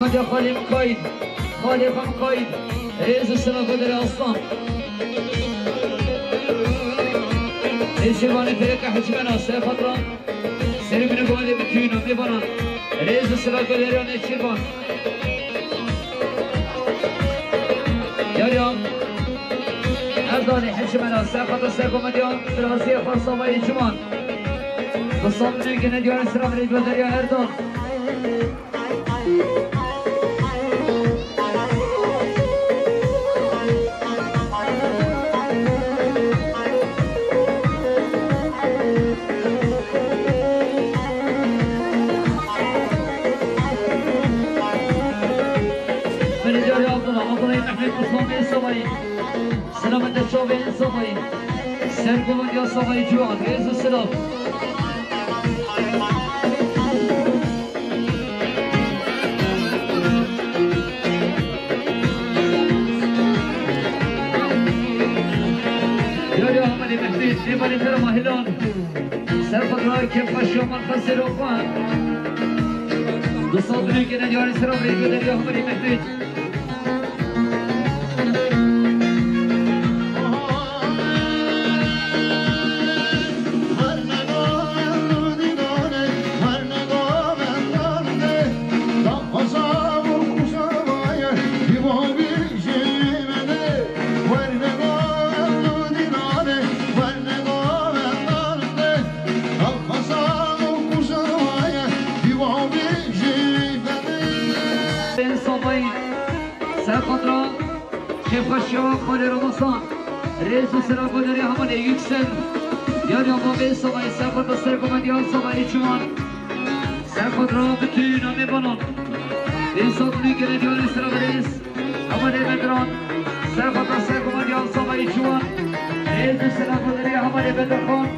يا خالي مقايد خالي مقايد رئيس السنة قدر أصلا الشيباني فريق حجمنا سيفترة سيري من قوالي بكينا ميبانا رئيس السنة قدر يعني الشيبان يا اليوم أفضل حجمنا سيفترة سيكو مديان دراسية خاصة وإي جمان بالصوت من قناة ديوان السلام رئيس بدريا أردون سلامت الشوبين صبي سرقوا من يا صبي جوان رئيس السلام يا عملي محمد نبالي ترمى هلان سرفت راي كيف الشوم الخسر وقوان بصدري كنا جواني سلام رئيس يا عملي محمد خالی رمضان رئیس السلام قدری همان یکسن یاد امام سوای سرخود سرکومندیان سوای جوان سرخود را بتوینا میبانن انسان نیگره دیان اسلام رئیس همان بدران سرخود سرکومندیان سوای جوان رئیس السلام قدری همان بدرخان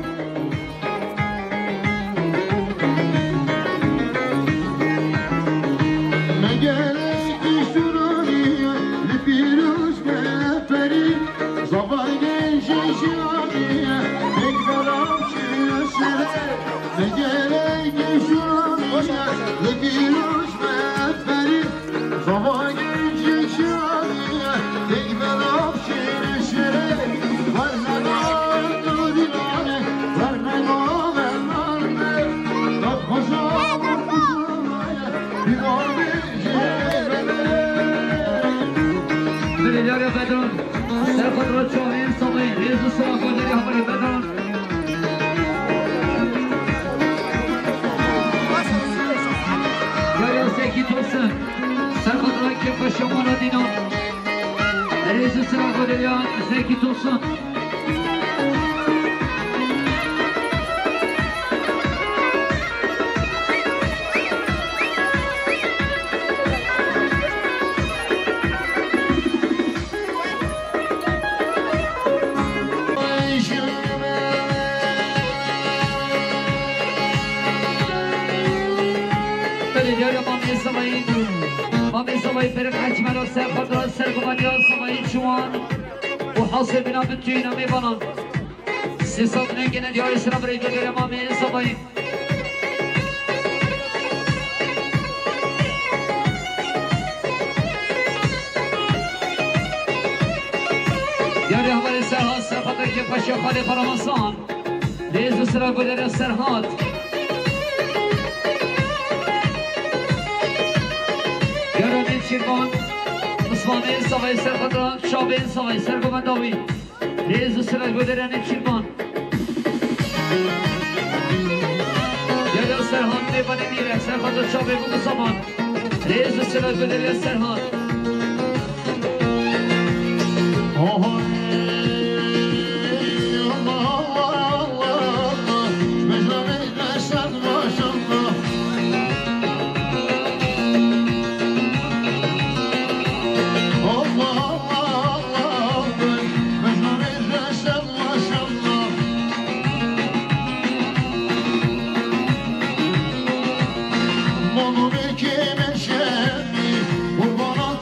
زكي توصل مامي سوي فرق حجم الوسع خضراء السرقومانيا سوي شوان وحاصل بنا بتجينا ميبانا سيصاب نيجينا ديار السلام ريجو دير مامي سوي ديار همان السرهات سرخطر كيف اشياء خالي فرمانسان ليزو سرقو دير السرهات شیرمان مسلمان سوای سرخدران شابین سوای سرگومنداوی ریز سرگ بدرن شیرمان یاد سرهان میبانه میره سرخدر شابین مسلمان ریز سرگ بدرن سرهان Onu bekime şerri, bu bana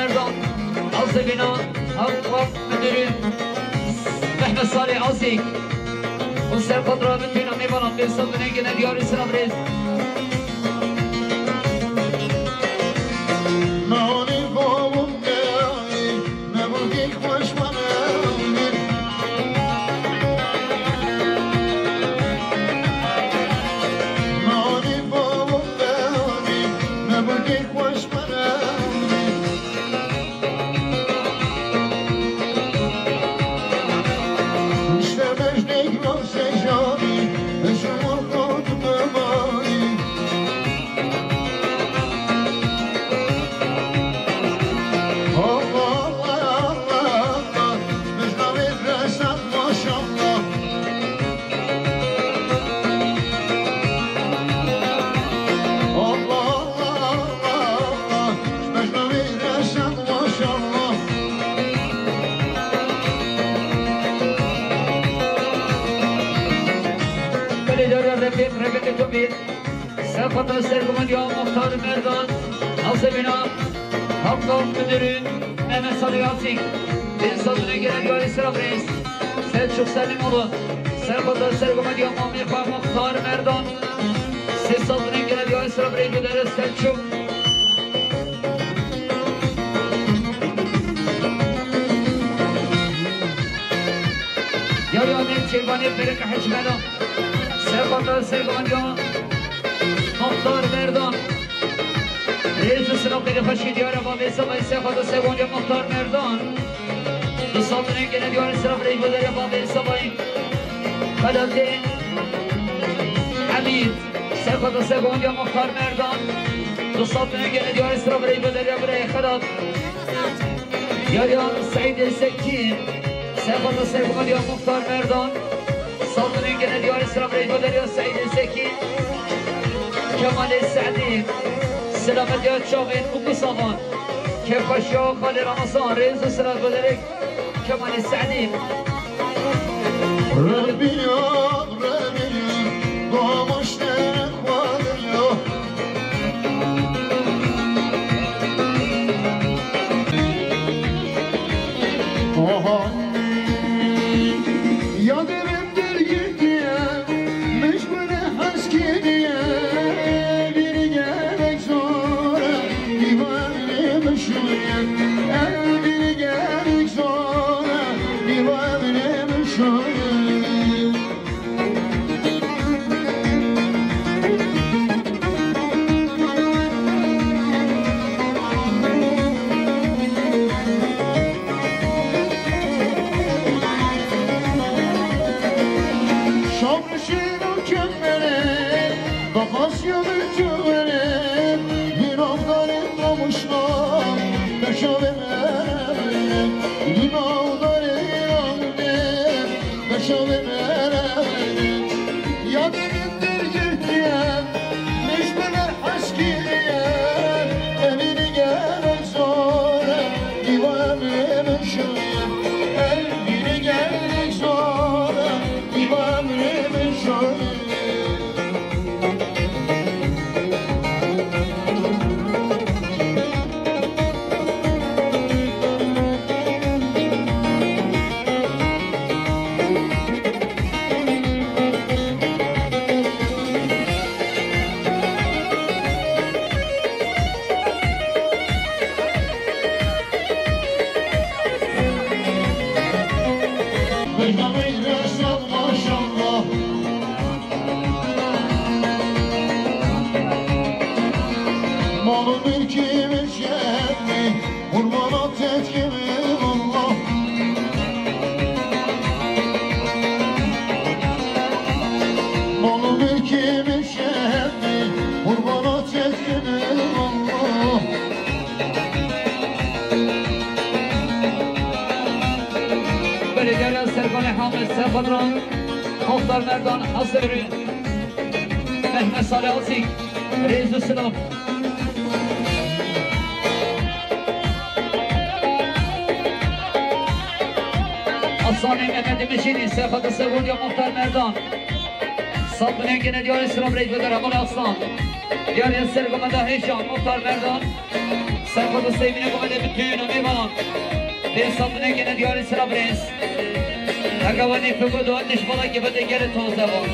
مردان از بنا حق مدیرین محمد صالح عاصی و سرپاد را بتونم میبانم به صد نگه ندیاری سلام ریز نانی بابم گیایی نبودی خوش منم نانی بابم گیایی نبودی خوش منم işlemiş nekro sejani Eşumur kodum ömani Allah Allah Allah Allah Mecnavi resan maşallah Allah Allah Allah Mecnavi resan maşallah رفیق تومید سرپاد سرگمانی ها مختار مردان از بنا حق مدیرین محمد صالح عاصی به صد نگه ندیاری سلام ریز سلچوک سلیم اولو سرپاد سرگمانی ها مامیخواه مختار مردان 300 نگه ندیاری سلام ریز بداره سلچوک یاری آمین چیبانی برک حجمانا سرپاد سرگمانی ها مختار مردان رئیس سلام خیلی خوشی دیار بابی سبای سرپاد سرگمانی ها مختار مردان 200 نگه ندیاری سلام ریز بداره بابی سبای خلالدین حمید سرپاد سرگمانی ها مختار مردان 200 نگه ندیاری سلام ریز بداره برای خلال یاریان سعید سکین سرپاد سرگمانی ها مختار مردان صادرین که ندیار اسلام ریز بداری سعید سکین کمال سعدی سلامتی ها چاوین بکو سامان کفاشی ها خالی رمضان ریز و سلام بداری کمال سعدی ربیان دامشتر خوادیا Yadırımdır gidiye Meşgule haskiniye Bir gerek sonra Divanı meşhuriye Bir gerek sonra Divanı meşhuriye Şamrışın kemmere Bakasyanı tüvere Bir avdarın namusla Beşavemere Bir avdarın avde Beşavemere Yadırındır girdiyen Mecbeler haskiye Evini gerek sonra Divanı meşhuriye Evini gerek sonra Divanı meşhuriye Mecnavi resan maşallah Malı mülkimi şerri Kurbanat etkimi Allah Malı mülkimi şerri Kurbanat etkimi Allah belediyeler Serkan Hamid Serpadran Muhtar Merdan Hazırı Mehmet Salih Azik Reis Selam Asani Mehmet Meşini Serpat Sergurya Muhtar Merdan Sabbın Gene Diyar İslam Reis Bedar Amal Aslan Diyar Sergamada Heşan Muhtar Merdan سرخود و سیمینه گمده بتون و میبانم بیستانه که ندیاری سرا برس اگوانی فگو دو اندش بالا که بده گر توزده بان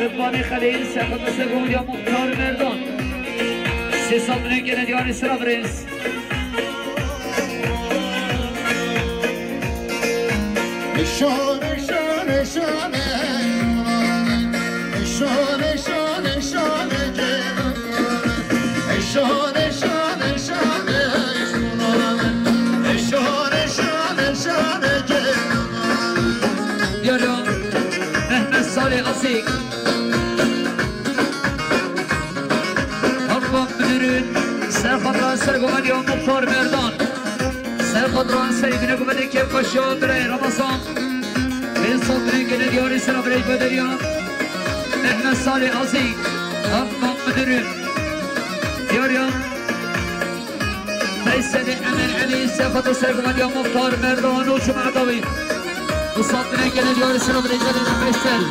ربانی خلیل سرخود سبود یا مختار مردان 300 که ندیاری سرا برس شانه شانه شانه شانه شانه شانه شانه شانه شانه شانه شانه شانه یارو احمد صالح عصیق ارباب مدرون سرخدران سرگوان یا مختار مردان سرخدران سریبینه گمده که پاشو بره رمضان این صدره که ندیاری سرا بره بدریا احمد صالح عصیق ارباب مدرون یارو فیصل امن علی سرخدران سرگوان یا مختار مردان و شما عدوی وصلتنا كده اليوم السلام عليكم فيصل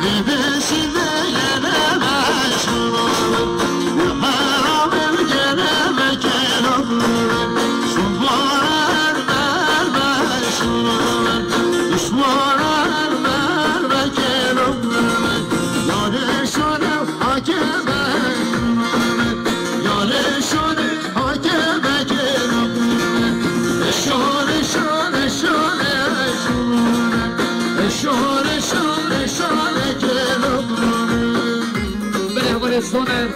سونر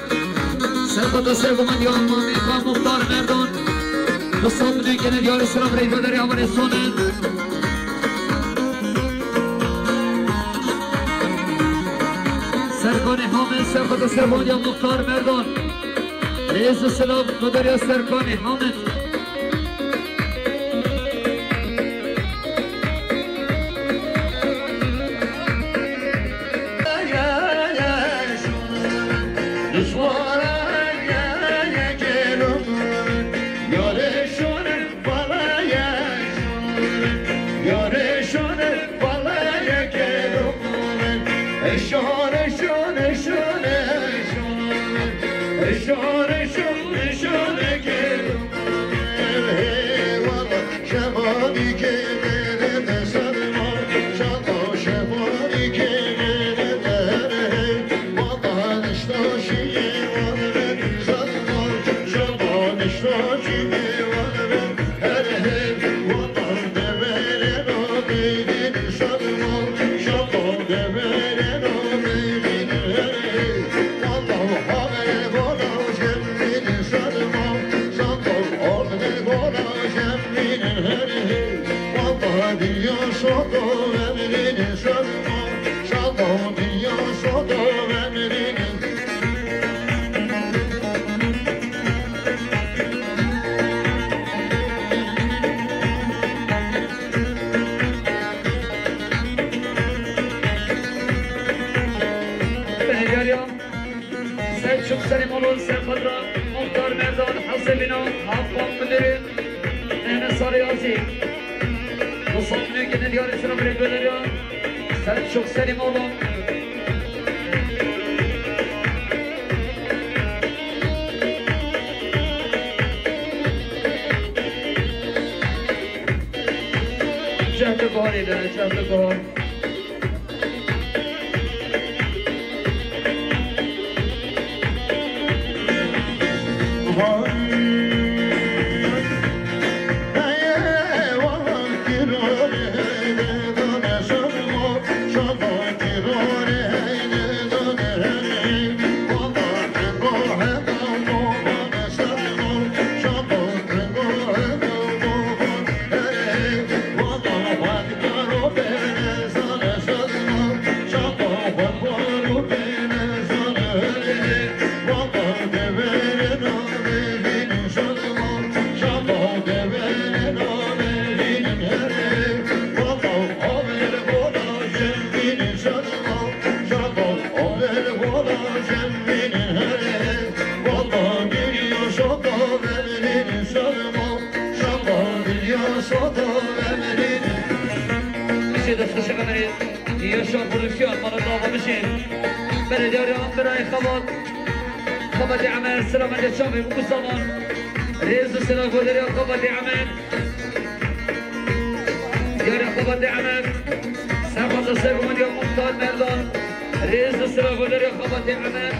سرخود سرگوان یا امام مختار مردان وصلتنا كده اليوم السلام عليكم بدري عمر سونر سرکان حامد سرخود سرگوان یا مختار مردان رئیس السلام بدري سرکان حامد وصلتنا كده اليوم السلام عليكم بدريا سلام سليم oğlum جهد باري ده جهد باري يشوف الرشيان مرة ضابة مشين بلد يوريان براي خبر خبر عمل سلام عند الشافي بمصالون رئيس السلام قدر خبر عمل يوري خبر عمل سافر السلام من يوم مختار مردان رئيس السلام قدر خبر عمل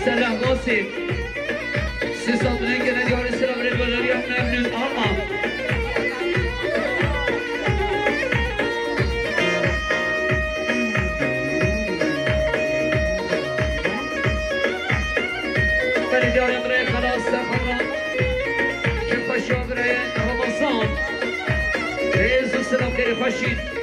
سلام ناصر سیستم رنگ ندیار سلام رنگولاری هم ممنون آما بریداری برای خلاص سفران که خوشا برای رمضان ریز سلام کری خوشید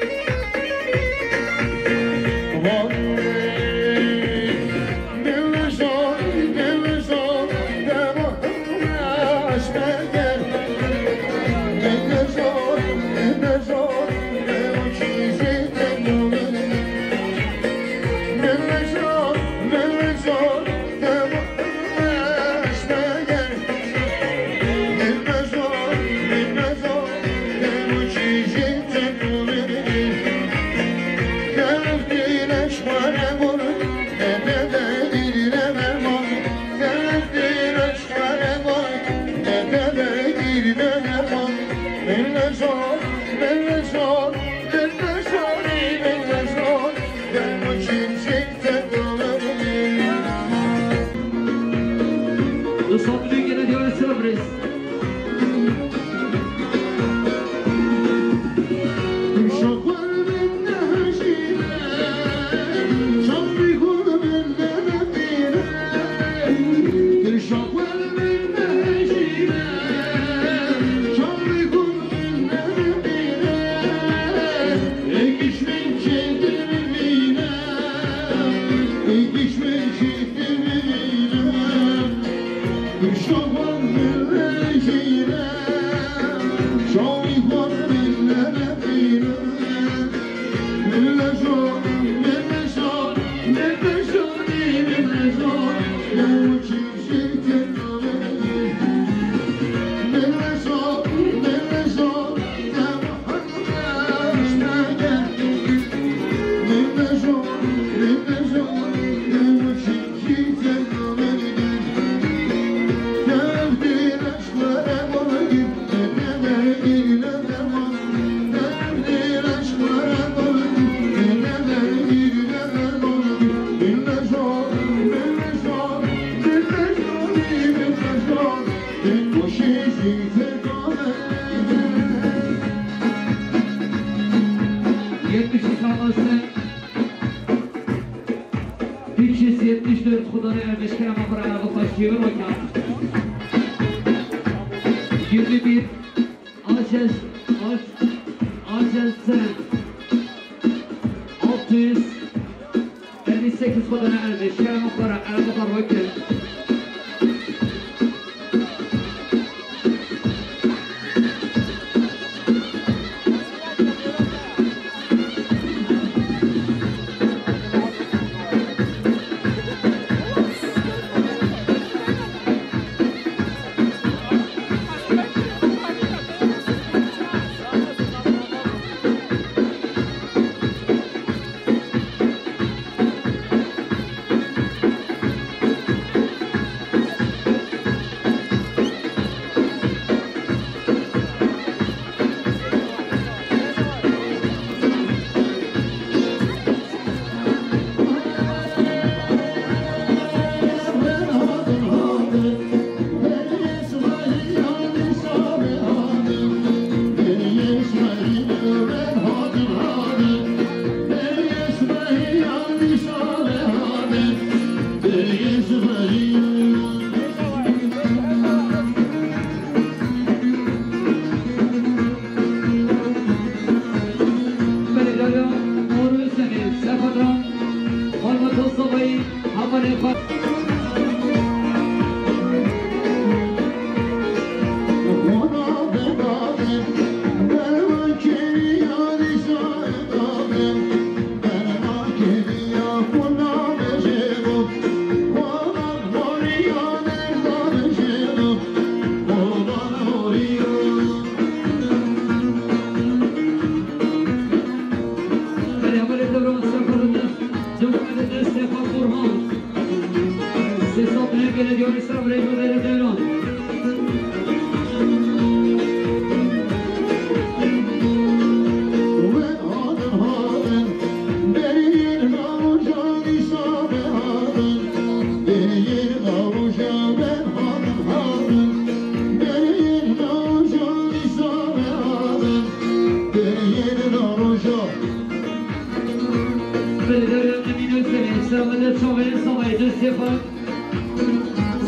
Stefan.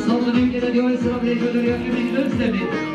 Saldırıyı gelen diyor İslam Rejo'dur ya Emin Özdemir.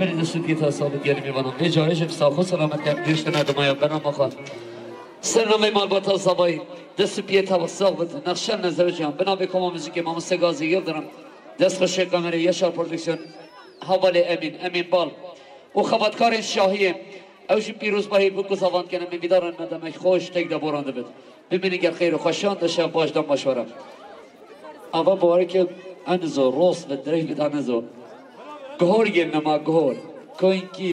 برید سوکیت ثابت گلی میبانم اجاره شف ساخو سلامت کرد دیشت ندمایا برام مخواد سرنامه مالبات زبایی دست پیت و ثابت نقشه نظر جان بنا به کما موزیک امام سگازی گل دارم دست خوش کامره یشار پرودکسیون حواله امین بال و خبرکار شاهی اوش پیروز باهی بکو زبان کنم میدارن ندمک خوش تک دا برانده بد ببینی گر خیر و خوشان داشته باش دام مشورم اما باره که انزو روست و دریف بید انزو گهور گیر نما گهور کوینکی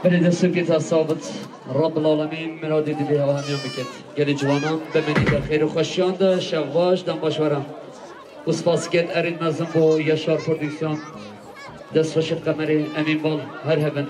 برید سوکیت ثابت رب العالمین مرادی دلی هوا همیان بکد گلی جوانم بمینی در خیر و خوشیان ده شواش دم باشورم و سپاس کد ارین نظم با یشار پردیکسیون دست خوش قمری امین بال هر هبن